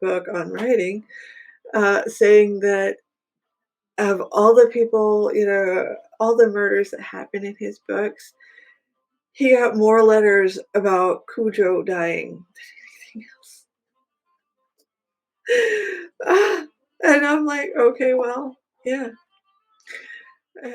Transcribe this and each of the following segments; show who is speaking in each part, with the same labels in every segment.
Speaker 1: book on writing, saying that of all the people, all the murders that happen in his books, he got more letters about Cujo dying than anything else. Ah, and I'm like, okay, well, yeah. Uh,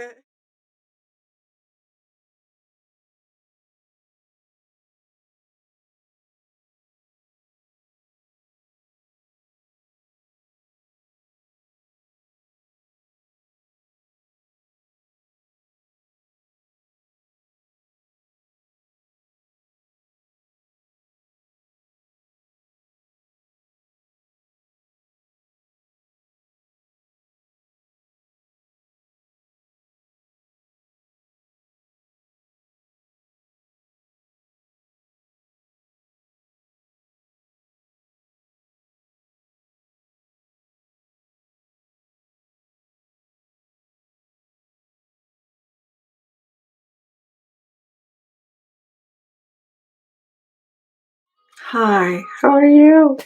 Speaker 1: Hi, how are you?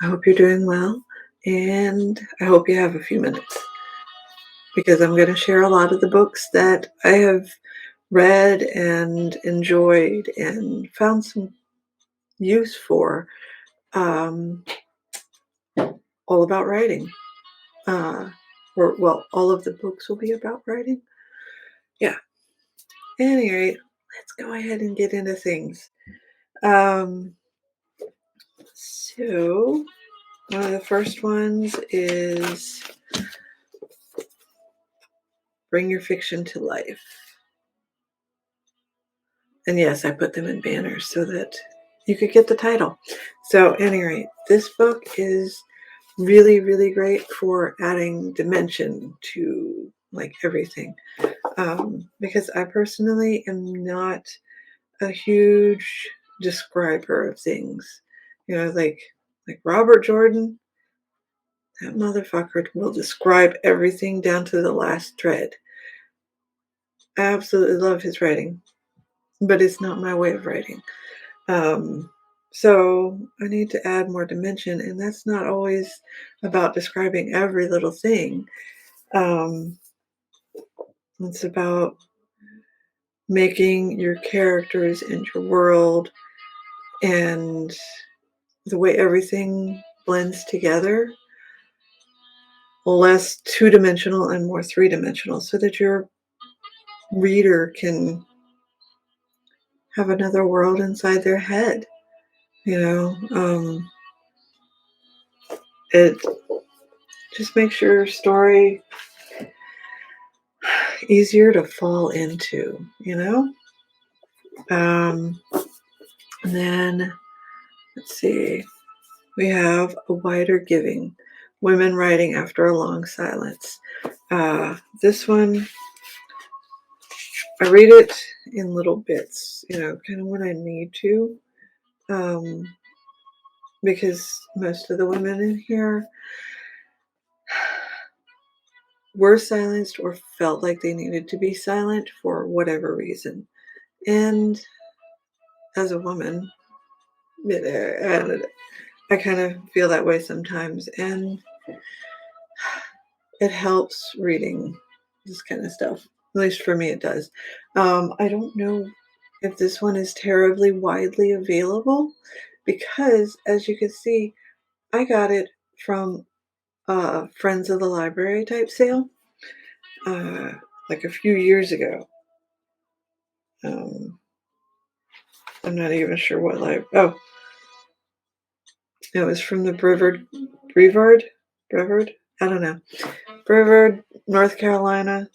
Speaker 1: I hope you're doing well, and I hope you have a few minutes because I'm going to share a lot of the books that I have read and enjoyed and found some use for, um, all about writing. Uh, or, well, all of the books will be about writing. Yeah. At any rate, let's go ahead and get into things. Um, so, one of the first ones is Bring Your Fiction to Life. And yes, I put them in banners so that you could get the title. So, at any rate, this book is really, really great for adding dimension to like everything. Because I personally am not a huge describer of things. Like Robert Jordan, that motherfucker will describe everything down to the last thread. I absolutely love his writing, but it's not my way of writing. So I need to add more dimension, and that's not always about describing every little thing. Um, it's about making your characters and your world and the way everything blends together less two-dimensional and more three-dimensional so that your reader can have another world inside their head. It just makes your story easier to fall into. Um, and then, let's see, we have A Wider Giving, Women Writing After a Long Silence. This one, I read it in little bits, kind of when I need to, because most of the women in here were silenced or felt like they needed to be silent for whatever reason. And as a woman, I kind of feel that way sometimes. And it helps reading this kind of stuff. At least for me, it does. I don't know if this one is terribly widely available because, as you can see, I got it from Friends of the Library type sale uh, like a few years ago. Um, I'm not even sure what library. Oh, it was from the Brevard? I don't know. Brevard, North Carolina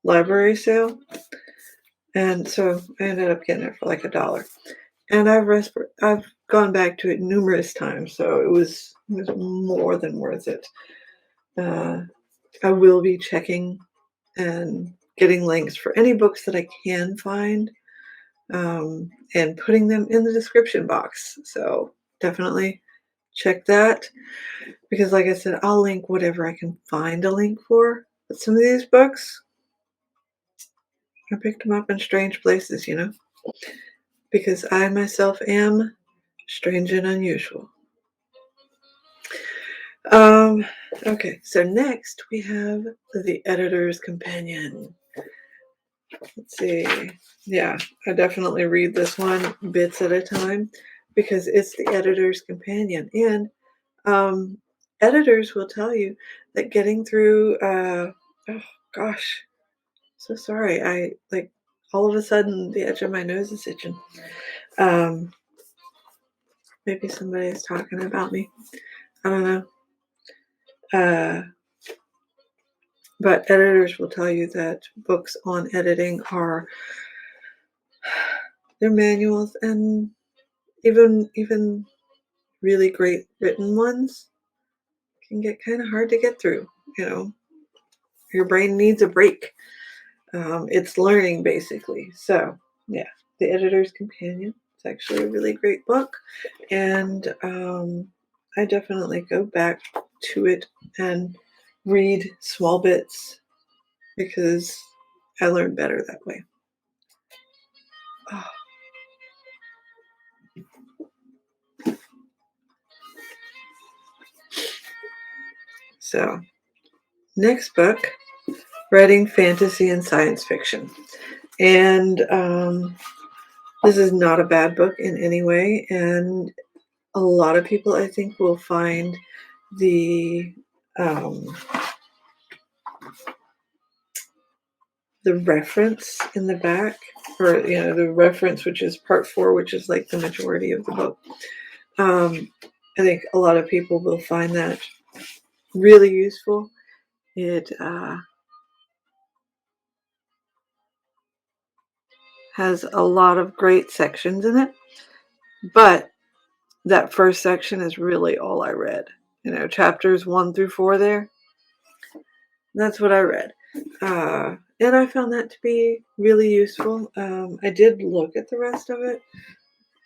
Speaker 1: library sale. And so I ended up getting it for like $1. And I've gone back to it numerous times, so it was more than worth it. I will be checking and getting links for any books that I can find, and putting them in the description box. So definitely check that because, like I said, I'll link whatever I can find a link for. But some of these books, I picked them up in strange places, because I myself am strange and unusual. Okay, so next we have the Editor's Companion. Let's see. Yeah, I definitely read this one bits at a time because it's the Editor's Companion. And editors will tell you that getting through, oh gosh, so sorry. I like all of a sudden the edge of my nose is itching. Maybe somebody's talking about me. I don't know. But editors will tell you that books on editing are their manuals, and even really great written ones can get kind of hard to get through. You know, your brain needs a break. It's learning basically. So yeah, The Editor's Companion. It's actually a really great book, and I definitely go back to it and read small bits because I learn better that way. Oh. So, next book, writing fantasy and science fiction. And this is not a bad book in any way. And a lot of people, I think, will find um, the reference in the back, or the reference, which is part 4, which is like the majority of the book. I think a lot of people will find that really useful. It has a lot of great sections in it, but that first section is really all I read. Chapters 1 through 4 there. That's what I read. And I found that to be really useful. I did look at the rest of it,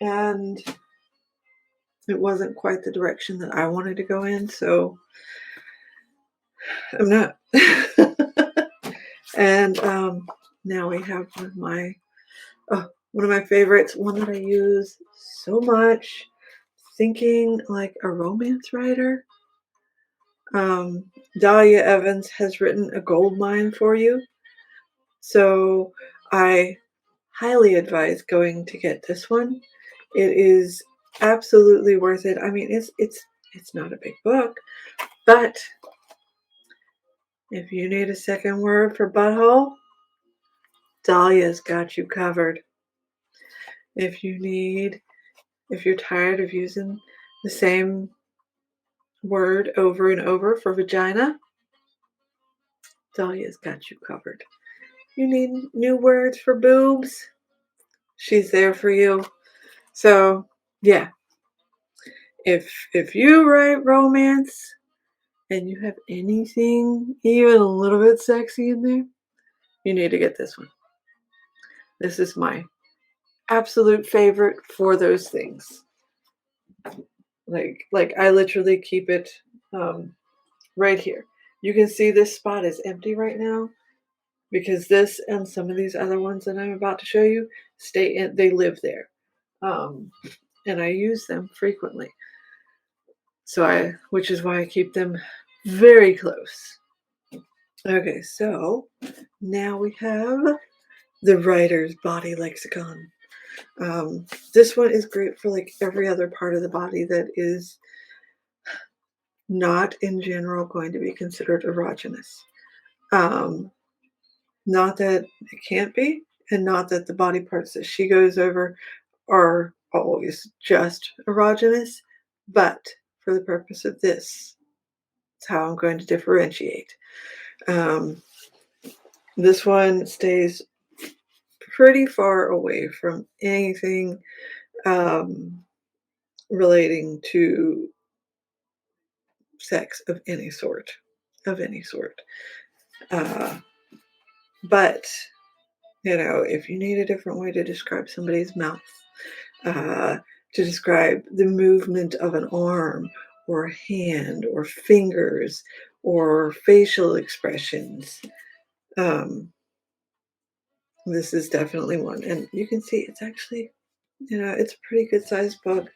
Speaker 1: and it wasn't quite the direction that I wanted to go in, so I'm not. And now we have one of my favorites, one that I use so much, thinking like a romance writer. Dahlia Evans has written A Gold Mine for You. So I highly advise going to get this one. It is absolutely worth it. I mean, it's not a big book, but if you need a second word for butthole, Dahlia's got you covered. If you're tired of using the same word over and over for vagina, Dahlia's got you covered. You need new words for boobs, she's there for you. So yeah, if you write romance and you have anything even a little bit sexy in there, you need to get this one. This is my absolute favorite for those things. Like I literally keep it right here. You can see this spot is empty right now because this and some of these other ones that I'm about to show you they live there. And I use them frequently. Which is why I keep them very close. Okay, so now we have the Writer's Body Lexicon. This one is great for like every other part of the body that is not in general going to be considered erogenous. Not that it can't be, and not that the body parts that she goes over are always just erogenous, but for the purpose of this, it's how I'm going to differentiate. This one stays pretty far away from anything relating to sex of any sort. But if you need a different way to describe somebody's mouth, to describe the movement of an arm or a hand or fingers or facial expressions, this is definitely one. And you can see it's actually, it's a pretty good sized book.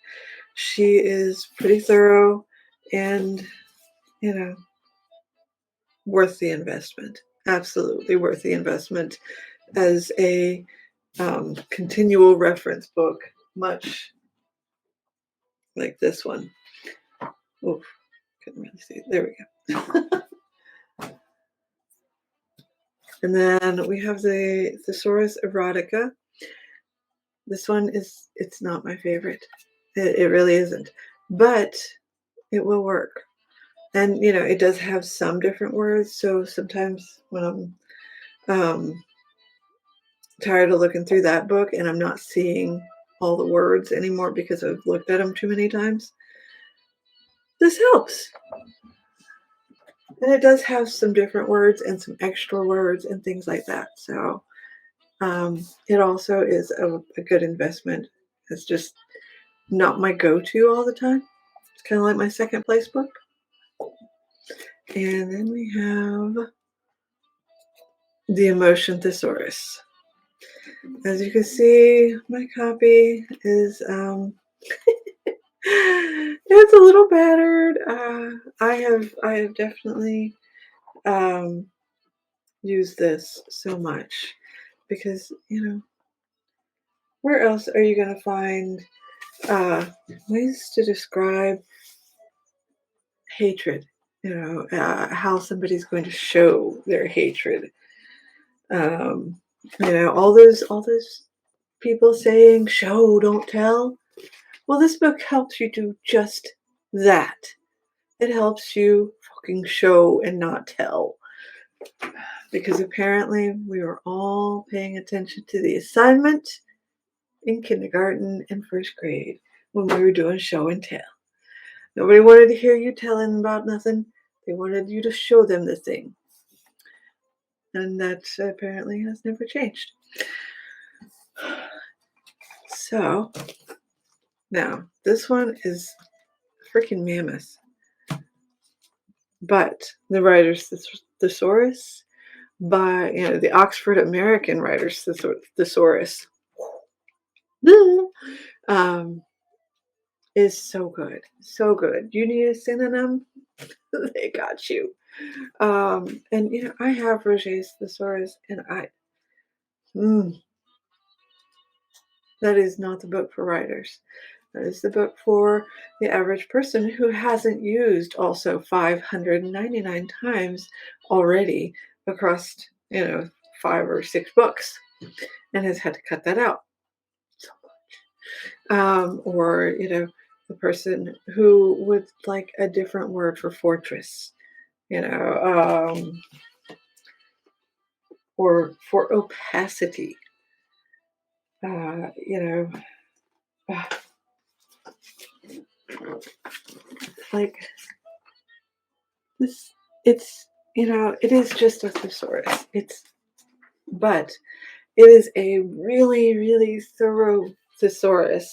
Speaker 1: She is pretty thorough, and worth the investment. Absolutely worth the investment as a continual reference book, much like this one. Oof, couldn't really see it. There we go. And then we have the Thesaurus Erotica. This one it's not my favorite. It really isn't. But it will work. And, it does have some different words. So sometimes when I'm tired of looking through that book and I'm not seeing all the words anymore because I've looked at them too many times, this helps. And it does have some different words and some extra words and things like that. So it also is a good investment. It's just not my go-to all the time. It's kind of like my second place book. And then we have the Emotion Thesaurus. As you can see, my copy is it's a little battered. I have definitely used this so much because where else are you going to find ways to describe hatred? How somebody's going to show their hatred. All those people saying show, don't tell. Well, this book helps you do just that. It helps you fucking show and not tell. Because apparently we were all paying attention to the assignment in kindergarten and first grade when we were doing show and tell. Nobody wanted to hear you telling about nothing. They wanted you to show them the thing. And that apparently has never changed. So, now, this one is freaking mammoth. But the writer's Thesaurus by the Oxford American Writer's Thesaurus is so good. So good. You need a synonym? They got you. And I have Roget's Thesaurus, and that is not the book for writers. That is the book for the average person who hasn't used also 599 times already across, 5 or 6 books and has had to cut that out so much. Or, the person who would like a different word for fortress, or for opacity, like this, it is just a thesaurus. But it is a really, really thorough thesaurus,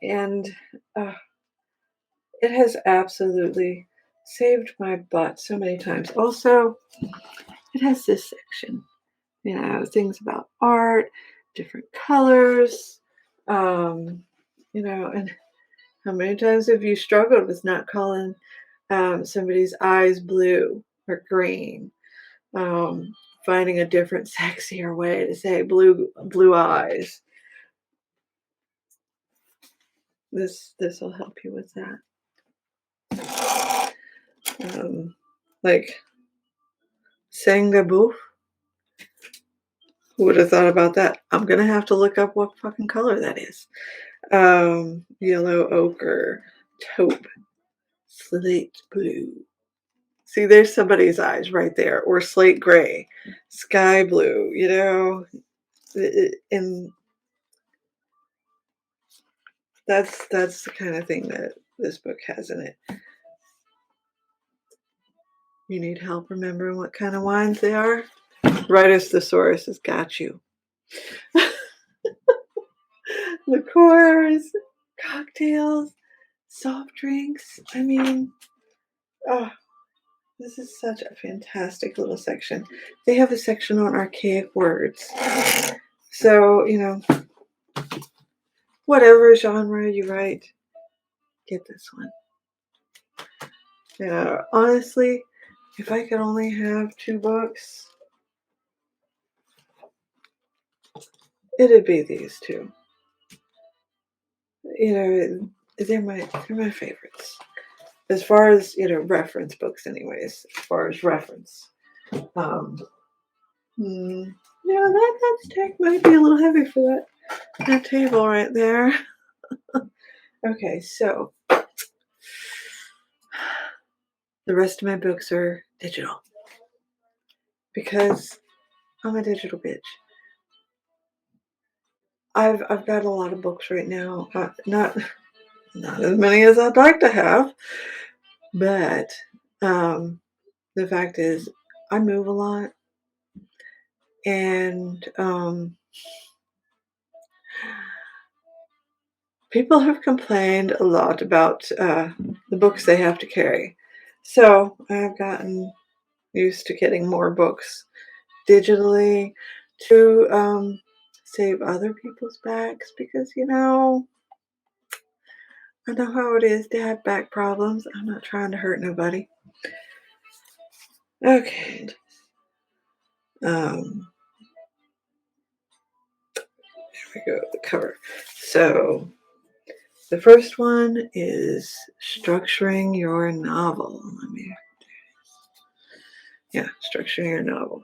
Speaker 1: and it has absolutely saved my butt so many times. Also, it has this section, things about art, different colors, and how many times have you struggled with not calling somebody's eyes blue or green? Finding a different, sexier way to say blue eyes. This will help you with that. Like sang de bouf. Who would have thought about that? I'm gonna have to look up what fucking color that is. Yellow ochre, taupe, slate blue. See, there's somebody's eyes right there, or slate gray, sky blue. And that's the kind of thing that this book has in it. You need help remembering what kind of wines they are? Writer's Thesaurus has got you. Liqueurs, cocktails, soft drinks. I mean, this is such a fantastic little section. They have a section on archaic words. So, whatever genre you write, get this one. Yeah, honestly, if I could only have 2 books, it'd be these 2. You know, they're my favorites. As far as, reference books anyways, as far as reference. Um, yeah, that stack might be a little heavy for that table right there. Okay, so the rest of my books are digital because I'm a digital bitch. I've got a lot of books right now. Not as many as I'd like to have, but the fact is, I move a lot, and people have complained a lot about the books they have to carry. So I've gotten used to getting more books digitally to save other people's backs because, I know how it is to have back problems. I'm not trying to hurt nobody. Okay. Here we go, the cover. So the first one is structuring your novel. Structuring your novel.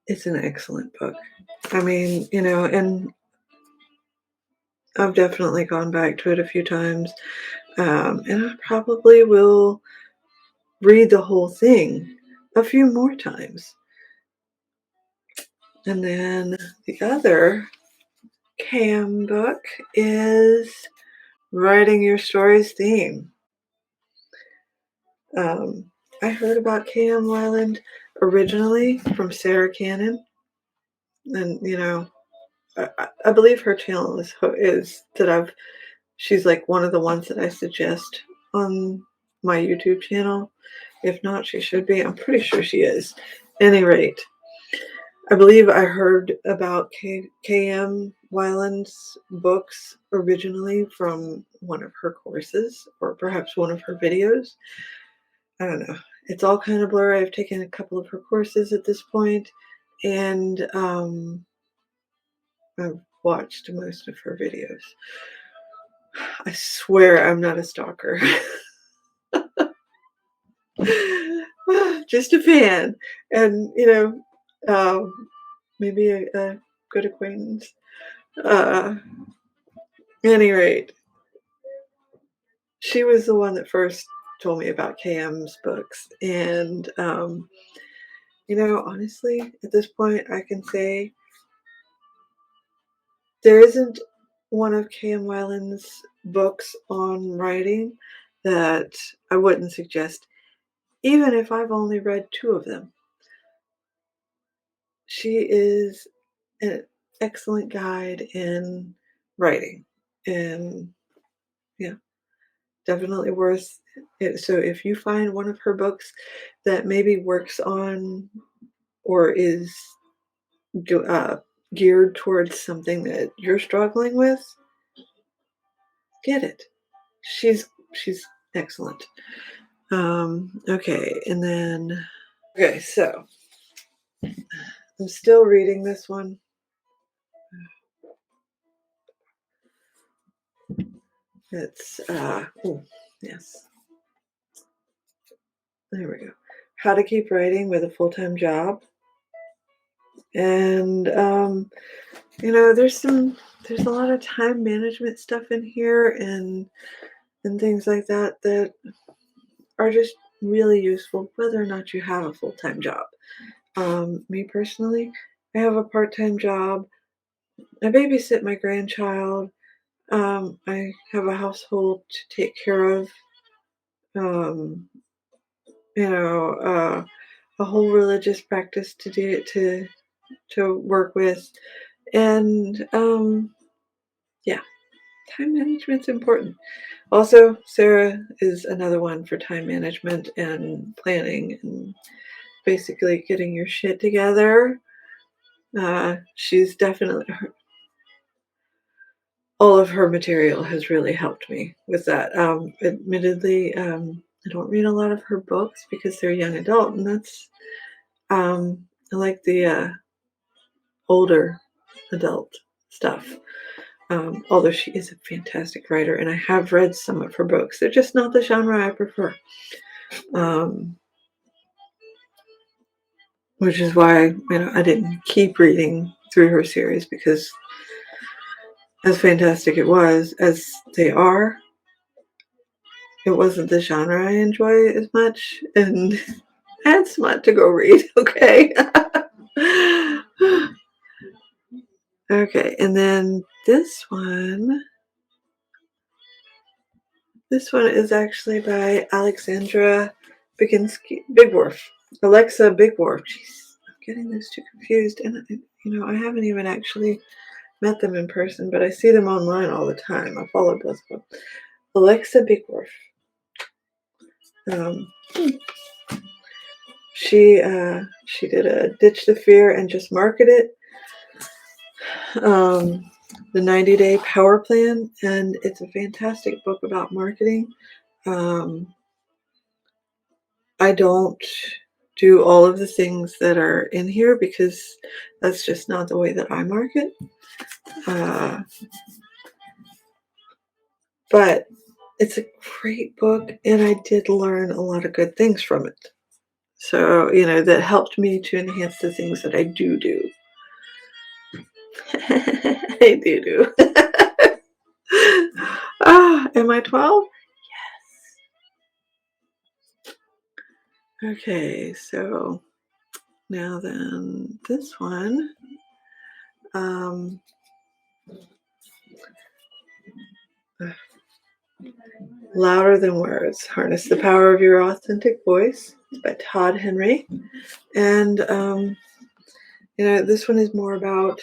Speaker 1: It's an excellent book. I mean, and I've definitely gone back to it a few times. And I probably will read the whole thing a few more times. And then the other Cam book is Writing Your Story's Theme. I heard about Cam Weiland originally from Sarah Cannon. And, I believe her channel is that she's like one of the ones that I suggest on my YouTube channel. If not, she should be. I'm pretty sure she is. At any rate, I believe I heard about K.M. Weiland's books originally from one of her courses or perhaps one of her videos. I don't know. It's all kind of blurry. I've taken a couple of her courses at this point, and I've watched most of her videos. I swear I'm not a stalker. Just a fan. And, maybe a good acquaintance. At any rate, she was the one that first told me about KM's books. And, honestly, at this point, I can say there isn't one of KM Weiland's books on writing that I wouldn't suggest, even if I've only read 2 of them. She is an excellent guide in writing, and yeah, definitely worth it. So if you find one of her books that maybe works on or is geared towards something that you're struggling with, get it. She's excellent. Okay, and then so I'm still reading this one. It's yes. There we go. How to Keep Writing with a Full-Time Job. And there's a lot of time management stuff in here and things like that are just really useful whether or not you have a full-time job. Me personally, I have a part-time job. I babysit my grandchild. I have a household to take care of. A whole religious practice to work with, and time management's important. Also, Sarah is another one for time management and planning and basically getting your shit together. She's definitely all of her material has really helped me with that. Admittedly, I don't read a lot of her books because they're young adult, and that's I like the older adult stuff. Although she is a fantastic writer, and I have read some of her books. They're just not the genre I prefer. Which is why I didn't keep reading through her series, because as fantastic it was as they are, it wasn't the genre I enjoy as much, and I had smut to go read. Okay. Okay, and then this one is actually by Alexandra Bigworth. Alexa Bigworth. Jeez, I'm getting those two confused, and I haven't even actually met them in person, but I see them online all the time. I follow both of them. Alexa Bigworth. Um, she did a Ditch the Fear and Just Market It. The 90-Day Power Plan, and it's a fantastic book about marketing. I don't do all of the things that are in here because that's just not the way that I market. But it's a great book, and I did learn a lot of good things from it. So, that helped me to enhance the things that I do. I do. Am I 12? Yes. Okay, so now then, this one. Louder Than Words, Harness the Power of Your Authentic Voice. It's by Todd Henry. And, this one is more about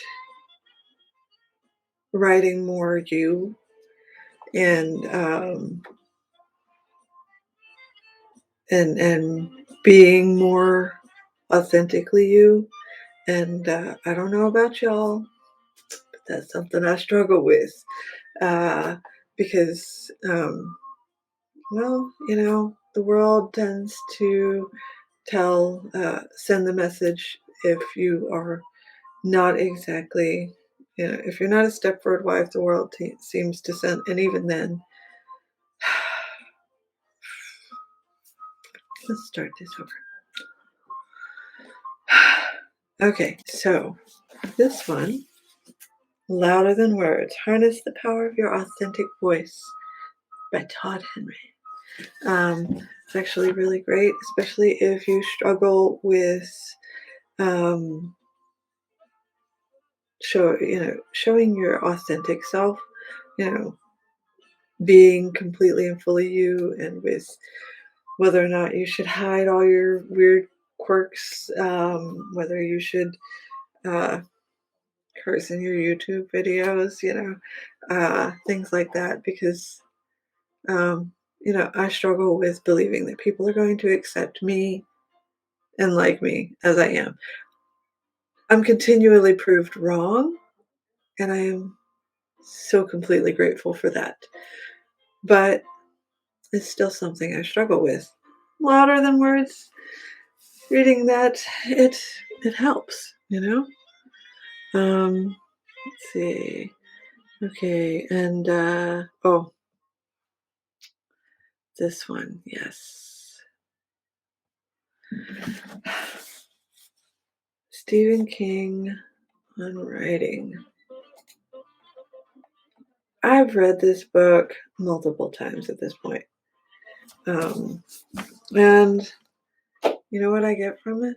Speaker 1: writing more you, and being more authentically you. And I don't know about y'all, but that's something I struggle with, because the world tends to send the message if you are not exactly, if you're not a Stepford wife, the world seems to send, and even then, let's start this over. Okay, so this one, Louder Than Words, Harness the Power of Your Authentic Voice by Todd Henry. It's actually really great, especially if you struggle with showing your authentic self, being completely and fully you, and with whether or not you should hide all your weird quirks, whether you should curse in your YouTube videos, things like that, because I struggle with believing that people are going to accept me and like me as I am. I'm continually proved wrong, and I am so completely grateful for that. But it's still something I struggle with. Louder Than Words, reading that, it helps, let's see. Okay, and this one, yes. Stephen King on writing. I've read this book multiple times at this point. And you know what I get from it?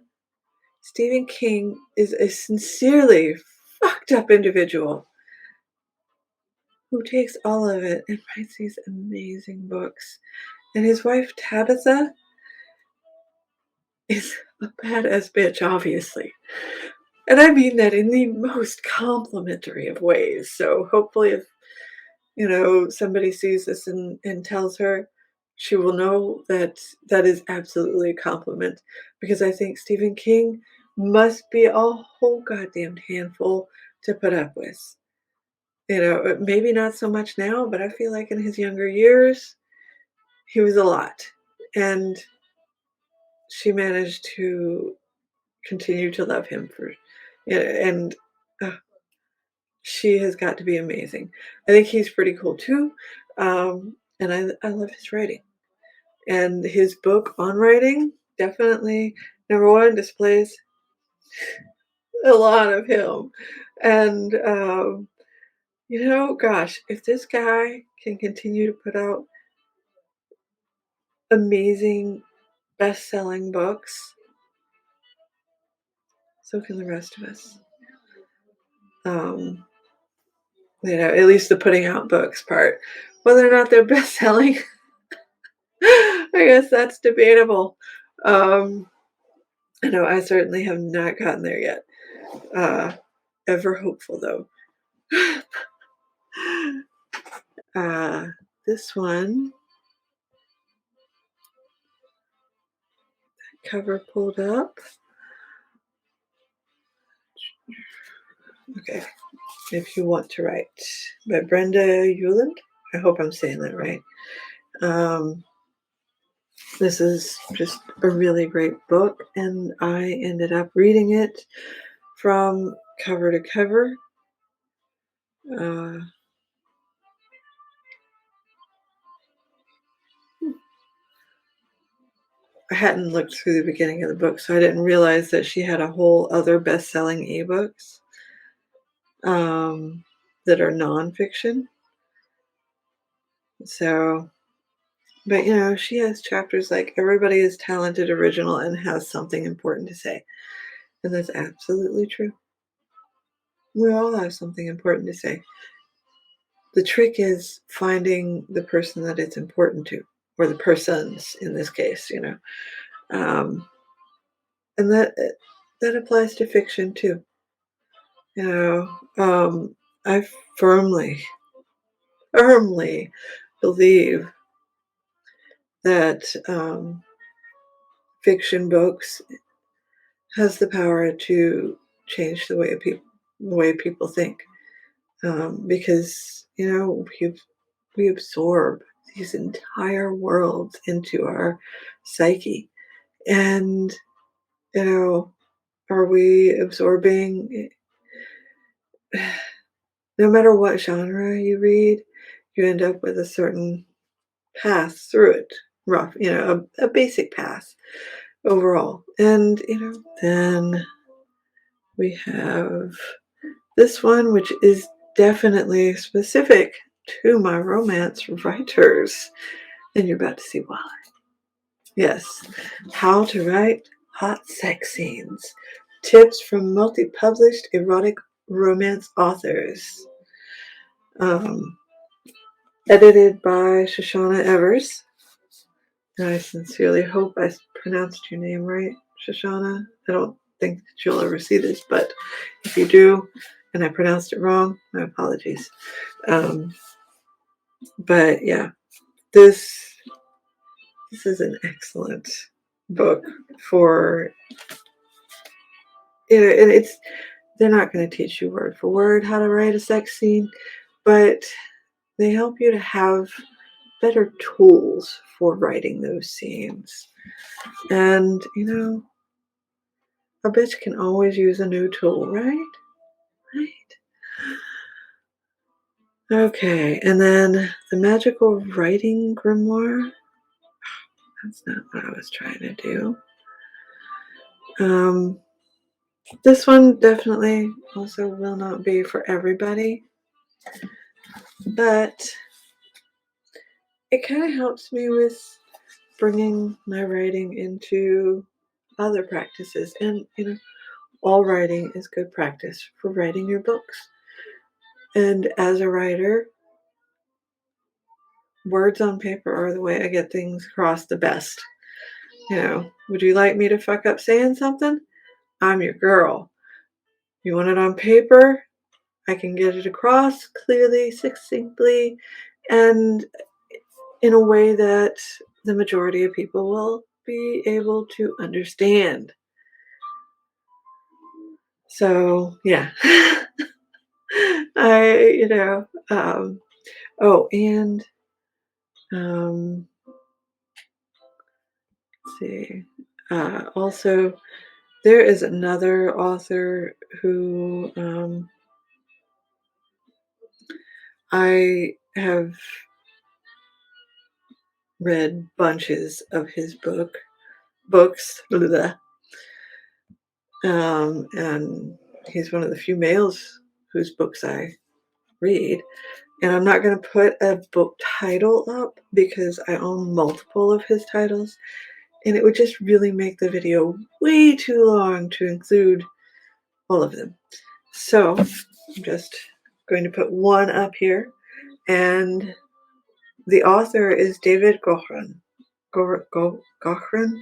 Speaker 1: Stephen King is a sincerely fucked up individual who takes all of it and writes these amazing books. And his wife, Tabitha, is a badass bitch, obviously. And I mean that in the most complimentary of ways. So hopefully if, somebody sees this and tells her, she will know that that is absolutely a compliment. Because I think Stephen King must be a whole goddamn handful to put up with. Maybe not so much now, but I feel like in his younger years, he was a lot. And she managed to continue to love him and uh, she has got to be amazing. I think he's pretty cool too. And I love his writing. And his book on writing definitely, number one, displays a lot of him. And, gosh, if this guy can continue to put out amazing best-selling books, so can the rest of us. At least the putting out books part. Whether or not they're best-selling, I guess that's debatable. I know I certainly have not gotten there yet. Ever hopeful, though. This one, cover pulled up. Okay. If You Want to Write by Brenda Weiland. I hope I'm saying that right. This is just a really great book, and I ended up reading it from cover to cover. I hadn't looked through the beginning of the book, so I didn't realize that she had a whole other best-selling ebooks that are nonfiction. So, but she has chapters like "Everybody is talented, original, and has something important to say," and that's absolutely true. We all have something important to say. The trick is finding the person that it's important to, or the persons in this case, and that applies to fiction too. I firmly believe that fiction books has the power to change the way people think, because we absorb these entire worlds into our psyche, and are we absorbing? No matter what genre you read, you end up with a certain path through it, rough, a basic path overall. And, then we have this one, which is definitely specific to my romance writers. And you're about to see why. Yes, How to Write Hot Sex Scenes. Tips from multi-published erotic romance authors. Edited by Shoshana Evers. And I sincerely hope I pronounced your name right, Shoshana. I don't think that you'll ever see this, but if you do, and I pronounced it wrong, my apologies. But yeah, this is an excellent book for, and they're not going to teach you word for word how to write a sex scene, but they help you to have better tools for writing those scenes. And, a bitch can always use a new tool, right? Okay, and then the magical writing grimoire. That's not what I was trying to do. This one definitely also will not be for everybody, but it kind of helps me with bringing my writing into other practices. And, all writing is good practice for writing your books. And as a writer, words on paper are the way I get things across the best. Would you like me to fuck up saying something? I'm your girl. You want it on paper? I can get it across clearly, succinctly, and in a way that the majority of people will be able to understand. So, yeah. Oh, and let's see. Also, there is another author who I have read bunches of his books, blah, and he's one of the few males whose books I read. And I'm not going to put a book title up because I own multiple of his titles, and it would just really make the video way too long to include all of them. So I'm just going to put one up here, and the author is David Gaughran. Gaughran?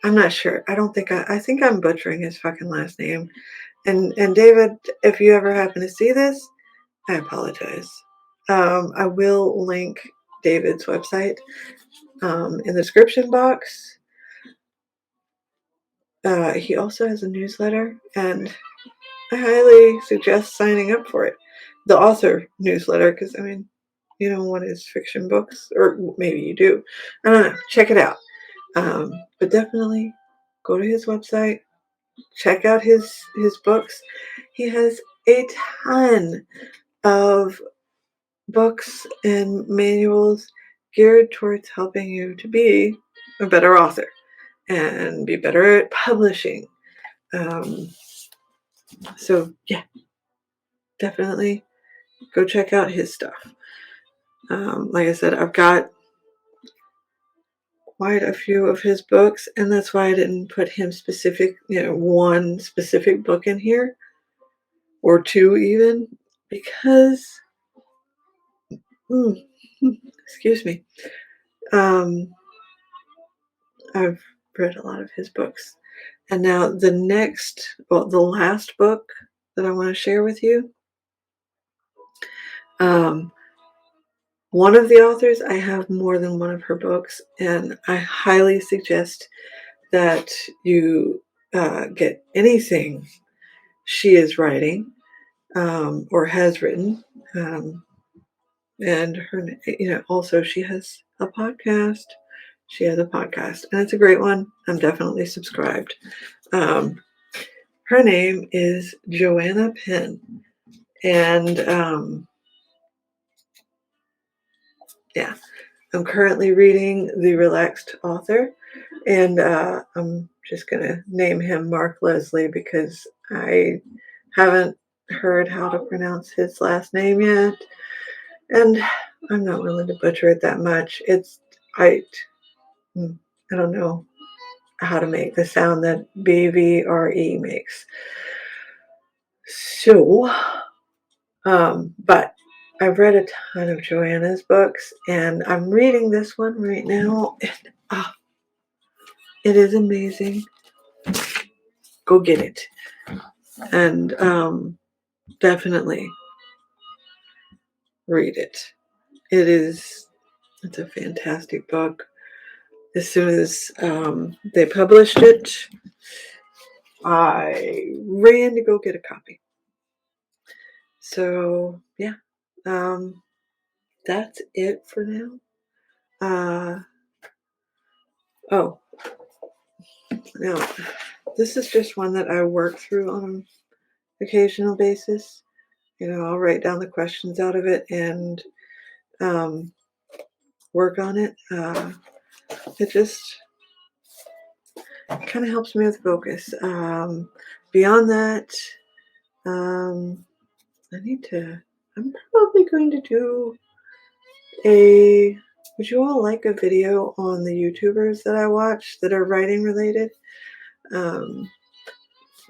Speaker 1: I'm not sure. I think I'm butchering his fucking last name. And David, if you ever happen to see this, I apologize. I will link David's website in the description box. He also has a newsletter, and I highly suggest signing up for it. The author newsletter, because, I mean, you don't want his fiction books, or maybe you do. I don't know. Check it out. But definitely go to his website, check out his books. He has a ton of books and manuals geared towards helping you to be a better author and be better at publishing. So yeah, definitely go check out his stuff. Like I said, I've got quite a few of his books, and that's why I didn't put him specific, one specific book in here, or two even, because, excuse me, I've read a lot of his books. And now the last book that I want to share with you, one of the authors, I have more than one of her books, and I highly suggest that you get anything she is writing or has written. And her, also she has a podcast. She has a podcast, and it's a great one. I'm definitely subscribed. Her name is Joanna Penn, and yeah, I'm currently reading The Relaxed Author, and I'm just going to name him Mark Leslie because I haven't heard how to pronounce his last name yet, and I'm not willing to butcher it that much. I don't know how to make the sound that BVRE makes. So, but I've read a ton of Joanna's books, and I'm reading this one right now. And, it is amazing. Go get it. And definitely read it. It's a fantastic book. As soon as they published it, I ran to go get a copy. So, yeah, that's it for now. Now, this is just one that I work through on an occasional basis. I'll write down the questions out of it and work on it. It just kind of helps me with focus. Beyond that, I'm probably going to do would you all like a video on the YouTubers that I watch that are writing related?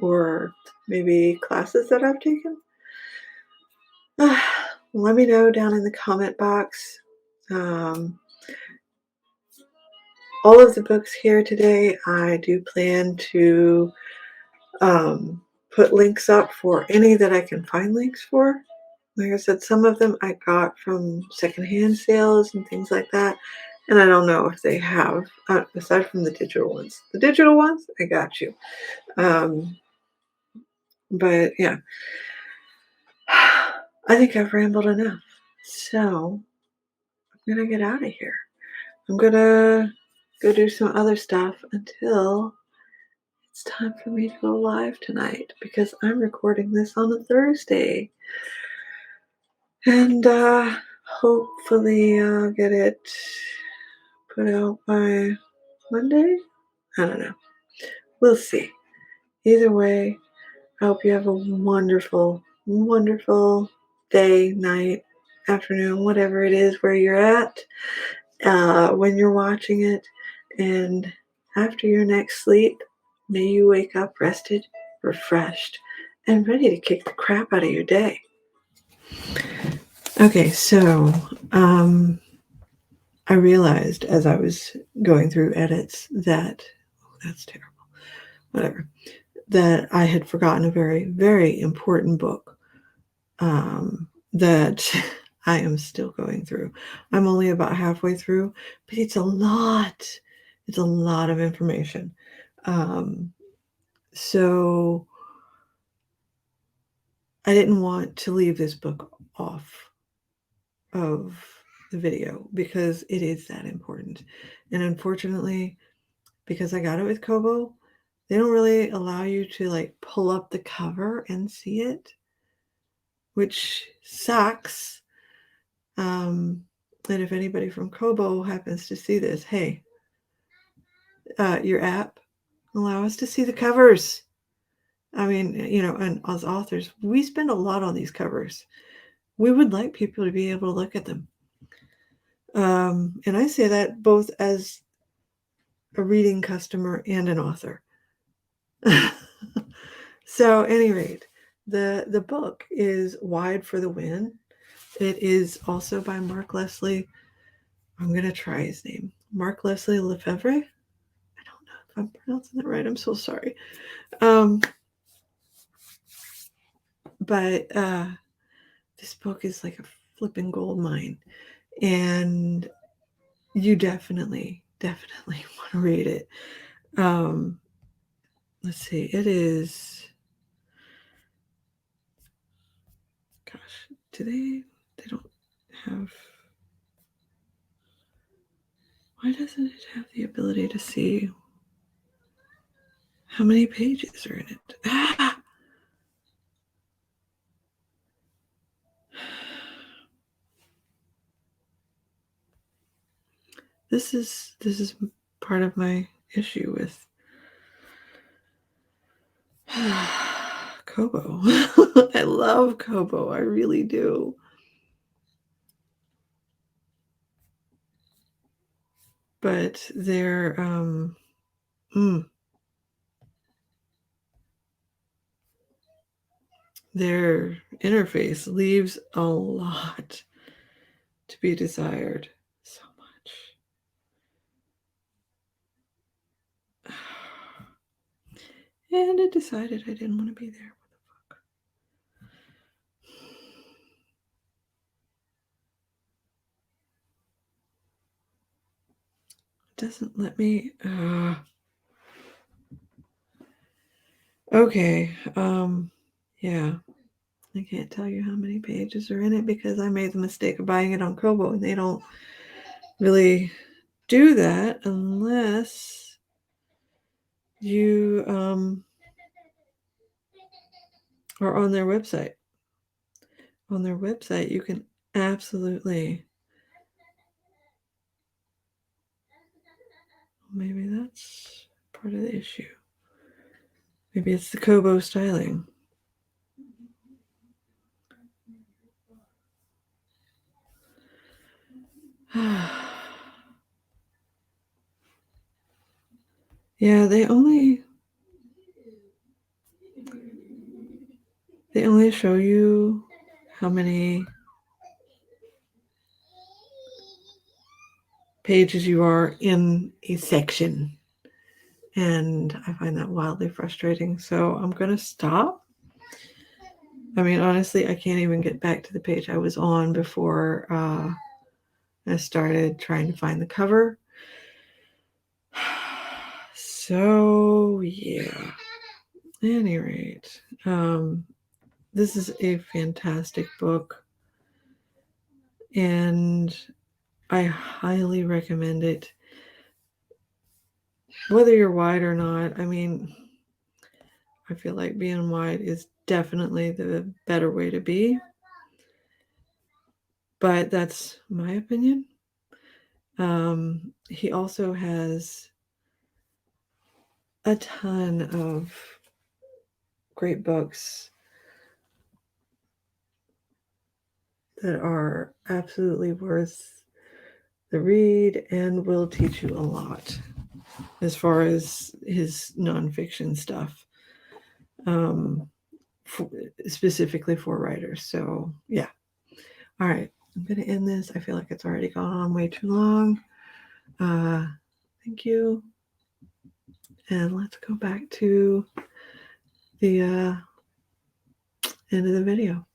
Speaker 1: Or maybe classes that I've taken? Let me know down in the comment box. All of the books here today, I do plan to put links up for any that I can find links for. Like I said, some of them I got from secondhand sales and things like that. And I don't know if they have, aside from the digital ones. The digital ones, I got you. But yeah. I think I've rambled enough. So I'm going to get out of here. I'm going to go do some other stuff until it's time for me to go live tonight because I'm recording this on a Thursday. And hopefully I'll get it put out by Monday. I don't know. We'll see. Either way, I hope you have a wonderful, wonderful day, night, afternoon, whatever it is where you're at when you're watching it. And after your next sleep, may you wake up rested, refreshed, and ready to kick the crap out of your day. Okay, so I realized as I was going through edits that, that's terrible, whatever, that I had forgotten a very, very important book that I am still going through. I'm only about halfway through, but it's a lot. It's a lot of information. So I didn't want to leave this book off of the video because it is that important. And unfortunately, because I got it with Kobo, they don't really allow you to like pull up the cover and see it, which sucks. And if anybody from Kobo happens to see this, hey, your app, allow us to see the covers. I mean, and as authors, we spend a lot on these covers. We would like people to be able to look at them. And I say that both as a reading customer and an author. So, at any rate, the book is Wide for the Win. It is also by Mark Leslie. I'm going to try his name. Mark Leslie Lefebvre. I don't know if I'm pronouncing that right. I'm so sorry. But this book is like a flipping gold mine. And you definitely want to read it. Let's see. It is... Gosh, they don't have... Why doesn't it have the ability to see how many pages are in it? Ah! This is part of my issue with Kobo. I love Kobo. I really do. But their their interface leaves a lot to be desired. So much. And it decided I didn't want to be there with the book. It doesn't let me... Okay. Yeah. I can't tell you how many pages are in it because I made the mistake of buying it on Kobo, and they don't really do that unless you are on their website. On their website, you can absolutely... Maybe that's part of the issue. Maybe it's the Kobo styling. Yeah, they only show you how many pages you are in a section. And I find that wildly frustrating. So I'm going to stop. I mean, honestly, I can't even get back to the page I was on before I started trying to find the cover. So, yeah. At any rate, this is a fantastic book, and I highly recommend it. Whether you're wide or not, I mean, I feel like being wide is definitely the better way to be. But that's my opinion. He also has a ton of great books that are absolutely worth the read and will teach you a lot as far as his nonfiction stuff, specifically for writers. So, yeah. All right. I'm going to end this. I feel like it's already gone on way too long. Thank you. And let's go back to the end of the video.